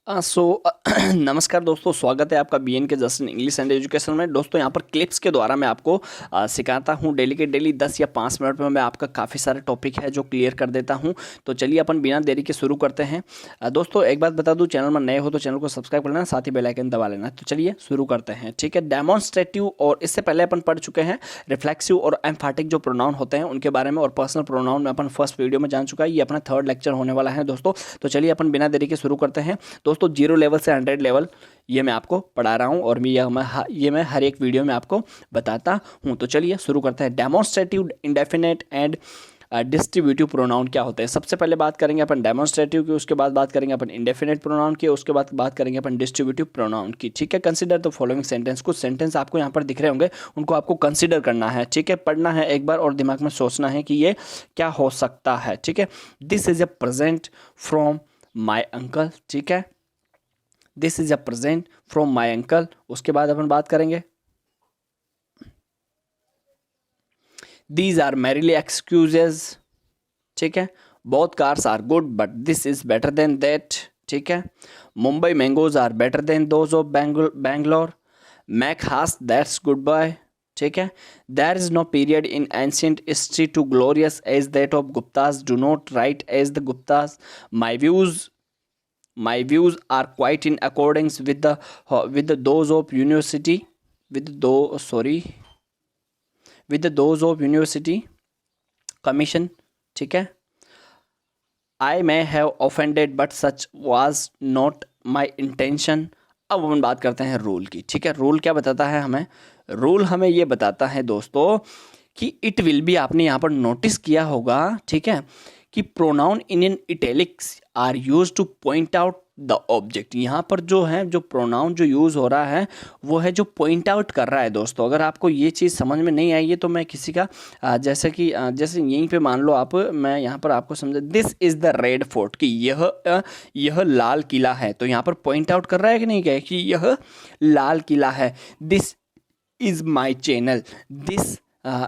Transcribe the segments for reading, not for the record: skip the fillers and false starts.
नमस्कार दोस्तों, स्वागत है आपका बीएन के जस्ट इंग्लिश एंड एजुकेशन में। दोस्तों यहाँ पर क्लिप्स के द्वारा मैं आपको सिखाता हूँ डेली के डेली 10 या 5 मिनट में मैं आपका काफ़ी सारे टॉपिक है जो क्लियर कर देता हूँ। तो चलिए अपन बिना देरी के शुरू करते हैं। दोस्तों एक बात बता दूँ, चैनल में नए हो तो चैनल को सब्सक्राइब कर लेना, साथ ही बेल आइकन दबा लेना। तो चलिए शुरू करते हैं, ठीक है। डेमोन्स्ट्रेटिव और इससे पहले अपन पढ़ चुके हैं रिफ्लेक्सिव और एम्फैटिक जो प्रोनाउन होते हैं उनके बारे में, और पर्सनल प्रोनाउन में अपन फर्स्ट वीडियो में जान चुका है। ये अपना 3rd लेक्चर होने वाला है दोस्तों। तो चलिए अपन बिना देरी के शुरू करते हैं। दोस्तों 0 लेवल से 100 लेवल ये मैं आपको पढ़ा रहा हूँ, और मैं हर एक वीडियो में आपको बताता हूँ। तो चलिए शुरू करते हैं। Demonstrative, indefinite and distributive pronoun क्या होते हैं। सबसे पहले बात करेंगे अपन डेमोन्स्ट्रेटिव की, उसके बाद बात करेंगे अपन इंडेफिनेट प्रोनाउन की, उसके बाद बात करेंगे अपन डिस्ट्रीब्यूटिव प्रोनाउन की, ठीक है। Consider the following sentence. कुछ सेंटेंस आपको यहाँ पर दिख रहे होंगे, उनको आपको कंसीडर करना है, ठीक है। पढ़ना है एक बार और दिमाग में सोचना है कि ये क्या हो सकता है, ठीक है। This is a present from my uncle, ठीक है। This is a present from my uncle. उसके बाद अपन बात करेंगे दीज आर मैरिली एक्सक्यूजेज, ठीक है। Both cars are good but this is better than that, ठीक है। Mumbai mangoes are better than those of Bangalore. Make haste that's goodbye, ठीक है। There is no period in ancient history too glorious as that of Guptas, do not write as the Guptas. My views are quite in accordance with those of university with those of university commission, ठीक है। I may have offended but such was not my intention। अब हम बात करते हैं rule की, ठीक है। रूल क्या बताता है हमें? रूल हमें ये बताता है दोस्तों कि इट विल बी, आपने यहाँ पर नोटिस किया होगा, ठीक है, कि pronoun in an italics are use to point out the object. यहाँ पर जो है, जो प्रोनाउन जो यूज़ हो रहा है वो है जो पॉइंट आउट कर रहा है दोस्तों। अगर आपको ये चीज़ समझ में नहीं आई है तो मैं किसी का जैसे यहीं पे मान लो आप, मैं यहाँ पर आपको समझा, this is the red fort, कि यह लाल किला है। तो यहाँ पर पॉइंट आउट कर रहा है कि नहीं, क्या कि यह लाल किला है। This is my channel, this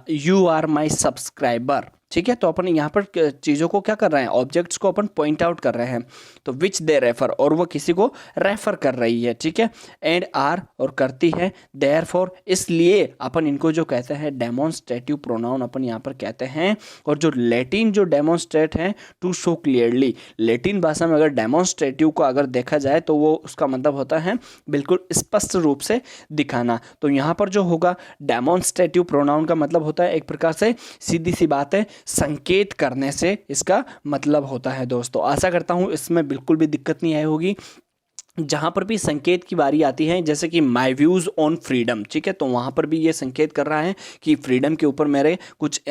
you are my subscriber, ठीक है। तो अपन यहाँ पर चीज़ों को क्या कर रहे हैं, ऑब्जेक्ट्स को अपन पॉइंट आउट कर रहे हैं। तो विच दे रेफर, और वो किसी को रेफर कर रही है, ठीक है। एंड आर, और करती है, देयर फॉर, इसलिए अपन इनको जो कहते हैं डेमोन्स्ट्रेटिव प्रोनाउन अपन यहाँ पर कहते हैं। और जो लैटिन जो डेमोन्स्ट्रेट है, टू शो क्लियरली, लैटिन भाषा में अगर डेमोन्स्ट्रेटिव को अगर देखा जाए तो वो उसका मतलब होता है बिल्कुल स्पष्ट रूप से दिखाना। तो यहाँ पर जो होगा डेमोन्स्ट्रेटिव प्रोनाउन का मतलब होता है एक प्रकार से, सीधी सी बात है, संकेत करने से इसका मतलब होता है दोस्तों। आशा करता हूँ इसमें बिल्कुल भी दिक्कत नहीं आई होगी। जहाँ पर भी संकेत की बारी आती है, जैसे कि माई व्यूज़ ऑन फ्रीडम, ठीक है, तो वहाँ पर भी ये संकेत कर रहा है कि फ्रीडम के ऊपर मेरे कुछ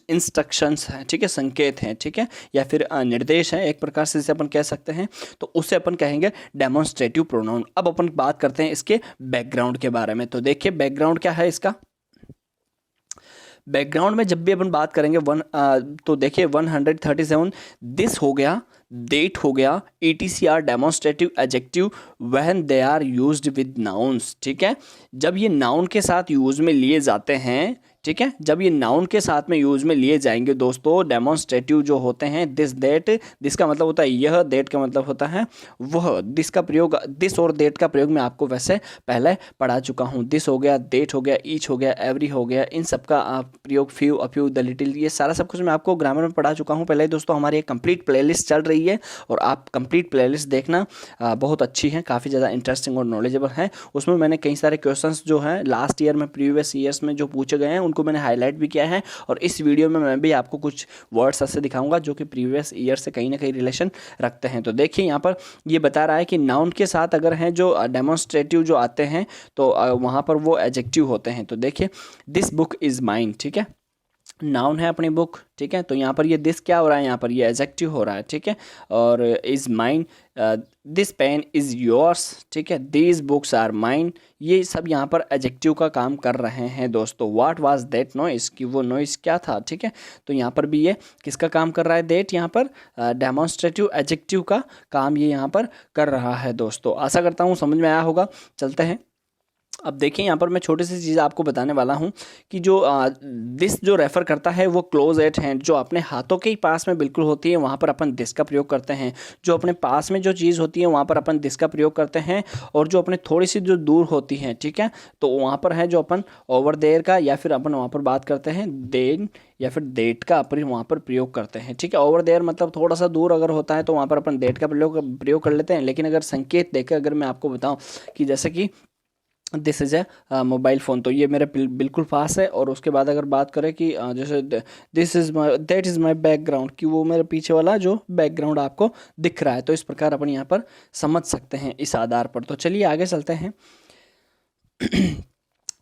इंस्ट्रक्शंस हैं, ठीक है, संकेत हैं, ठीक है, या फिर निर्देश हैं एक प्रकार से, जिसे अपन कह सकते हैं। तो उससे अपन कहेंगे डेमोन्स्ट्रेटिव प्रोनाउन। अब अपन बात करते हैं इसके बैकग्राउंड के बारे में। तो देखिए बैकग्राउंड क्या है इसका। बैकग्राउंड में जब भी अपन बात करेंगे तो देखिए 137 दिस हो गया, डेट हो गया, ETC are demonstrative adjective when they are used with nouns, ठीक है। जब ये नाउन के साथ यूज में लिए जाते हैं, ठीक है, जब ये नाउन के साथ में यूज में लिए जाएंगे दोस्तों, डेमोन्स्ट्रेटिव जो होते हैं, दिस दैट, दिस का मतलब होता है यह, दैट का मतलब होता है वह। दिस का प्रयोग, दिस और दैट का प्रयोग मैं आपको वैसे पहले पढ़ा चुका हूँ। दिस हो गया, दैट हो गया, ईच हो गया, एवरी हो गया, इन सब का प्रयोग, few, a few, the little, ये सारा सब कुछ मैं आपको ग्रामर में पढ़ा चुका हूँ पहले दोस्तों। हमारी एक कंप्लीट प्लेलिस्ट चल रही है और आप कंप्लीट प्लेलिस्ट देखना, बहुत अच्छी है, काफ़ी ज़्यादा इंटरेस्टिंग और नॉलेजेबल है। उसमें मैंने कई सारे क्वेश्चंस जो हैं लास्ट ईयर में, प्रीवियस ईयर्स में जो पूछे गए हैं उनको मैंने हाईलाइट भी किया है। और इस वीडियो में मैं भी आपको कुछ वर्ड्स ऐसे दिखाऊंगा जो कि प्रीवियस ईयर से कहीं ना कहीं रिलेशन रखते हैं। तो देखिए यहाँ पर ये बता रहा है कि नाउन के साथ अगर हैं जो डेमोन्स्ट्रेटिव जो आते हैं तो वहाँ पर वो एडजेक्टिव होते हैं। तो देखिए दिस बुक इज़ माइन, ठीक है, नाउन है अपनी बुक, ठीक है। तो यहाँ पर ये दिस क्या हो रहा है, यहाँ पर ये एडजेक्टिव हो रहा है, ठीक है। और is mine, this pen is yours, ठीक है, दीज बुक्स आर माइन, ये सब यहाँ पर एडजेक्टिव का काम कर रहे हैं दोस्तों। व्हाट वाज दैट नॉइस, कि वो नॉइस क्या था, ठीक है। तो यहाँ पर भी ये किसका काम कर रहा है, दैट, यहाँ पर डेमोन्स्ट्रेटिव एडजेक्टिव का काम ये यहाँ पर कर रहा है दोस्तों। आशा करता हूँ समझ में आया होगा। चलते हैं अब देखिए यहाँ पर मैं छोटी सी चीज़ आपको बताने वाला हूँ कि जो दिस जो रेफ़र करता है वो क्लोज एट हैंड, जो अपने हाथों के ही पास में बिल्कुल होती है वहाँ पर अपन दिस का प्रयोग करते हैं। जो अपने पास में जो चीज़ होती है वहाँ पर अपन दिस का प्रयोग करते हैं, और जो अपने थोड़ी सी जो दूर होती है, ठीक है, तो वहाँ पर है जो अपन ओवर देयर का, या फिर अपन वहाँ पर बात करते हैं देन या फिर डेट का अपन वहाँ पर प्रयोग करते हैं। ठीक है, ओवर देयर मतलब थोड़ा सा दूर अगर होता है तो वहाँ पर अपन डेट का प्रयोग कर लेते हैं। लेकिन अगर संकेत देकर अगर मैं आपको बताऊँ कि जैसे कि this is a mobile phone, तो ये मेरे बिल्कुल पास है। और उसके बाद अगर बात करें कि जैसे this is my that is my background, कि वो मेरे पीछे वाला जो बैकग्राउंड आपको दिख रहा है, तो इस प्रकार अपन यहाँ पर समझ सकते हैं इस आधार पर। तो चलिए आगे चलते हैं।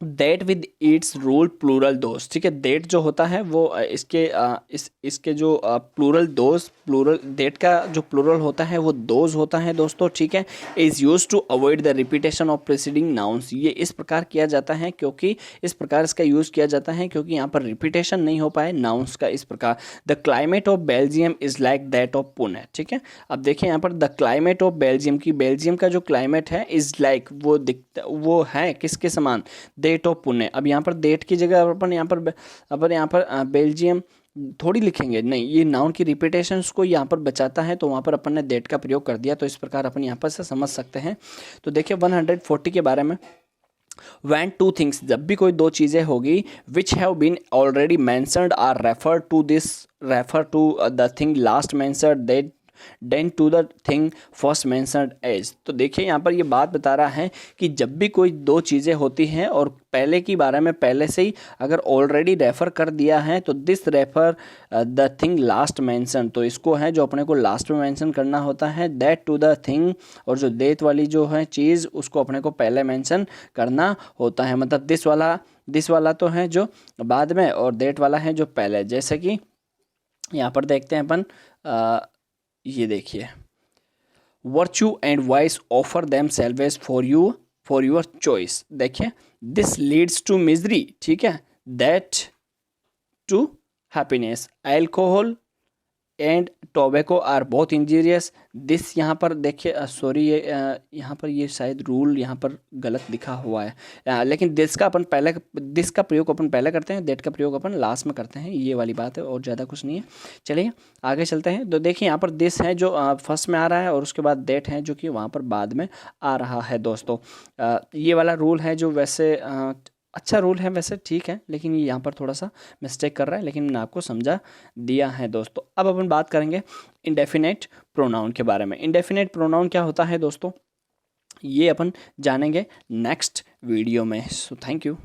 That with its rule plural दोस्त, ठीक है, दैट जो होता है वो इसके जो प्लूरल दोस्त, प्लूरल दैट का जो प्लूरल होता है वो दोज होता है दोस्तों, ठीक है। Is use to avoid the repetition of preceding nouns, ये इस प्रकार किया जाता है क्योंकि इस प्रकार इसका यूज़ किया जाता है क्योंकि यहाँ पर रिपीटेशन नहीं हो पाए नाउन्स का। इस प्रकार the climate of Belgium is like that of Pune, ठीक है। अब देखिए यहाँ पर द क्लाइमेट ऑफ बेल्जियम की, बेल्जियम का जो क्लाइमेट है इज़ लाइक वो है किसके समान, डेट ऑफ पुणे। अब यहाँ पर डेट की जगह अपन यहाँ पर बेल्जियम थोड़ी लिखेंगे, नहीं, ये नाउन की रिपीटेशंस को यहाँ पर बचाता है, तो वहाँ पर अपन ने डेट का प्रयोग कर दिया। तो इस प्रकार अपन यहाँ पर से समझ सकते हैं। तो देखिए 140 के बारे में, when two things, जब भी कोई दो चीज़ें होगी, which have been already mentioned are refer to the thing last mentioned, that then to the thing first mentioned as. तो देखिए यहाँ पर ये बात बता रहा है कि जब भी कोई दो चीज़ें होती हैं और पहले के बारे में पहले से ही अगर ऑलरेडी रेफ़र कर दिया है, तो this refer the thing last mention, तो इसको है जो अपने को लास्ट में मैंसन करना होता है। दैट टू द थिंग, और जो देत वाली जो है चीज़ उसको अपने को पहले मैंसन करना होता है। मतलब दिस वाला तो है जो बाद में, और देट वाला है जो पहले। जैसे कि यहाँ पर देखते हैं अपन, ये देखिए, virtue and vice offer themselves for your choice. देखिए, दिस लीड्स टू मिजरी, ठीक है, that to happiness, alcohol and tobacco are both injurious. This यहाँ पर देखिए, सॉरी, ये यहाँ पर ये शायद रूल यहाँ पर गलत लिखा हुआ है, लेकिन दिस का प्रयोग अपन पहले करते हैं, दैट का प्रयोग अपन लास्ट में करते हैं, ये वाली बात है और ज़्यादा कुछ नहीं है। चलिए आगे चलते हैं। तो देखिए यहाँ पर दिस है जो फर्स्ट में आ रहा है, और उसके बाद दैट है जो कि वहाँ पर बाद में आ रहा है दोस्तों। ये वाला रूल है जो वैसे अच्छा रूल है वैसे, ठीक है, लेकिन ये यहाँ पर थोड़ा सा मिस्टेक कर रहा है, लेकिन मैंने आपको समझा दिया है दोस्तों। अब अपन बात करेंगे इंडेफिनेट प्रोनाउन के बारे में। इंडेफिनेट प्रोनाउन क्या होता है दोस्तों, ये अपन जानेंगे नेक्स्ट वीडियो में। So thank you.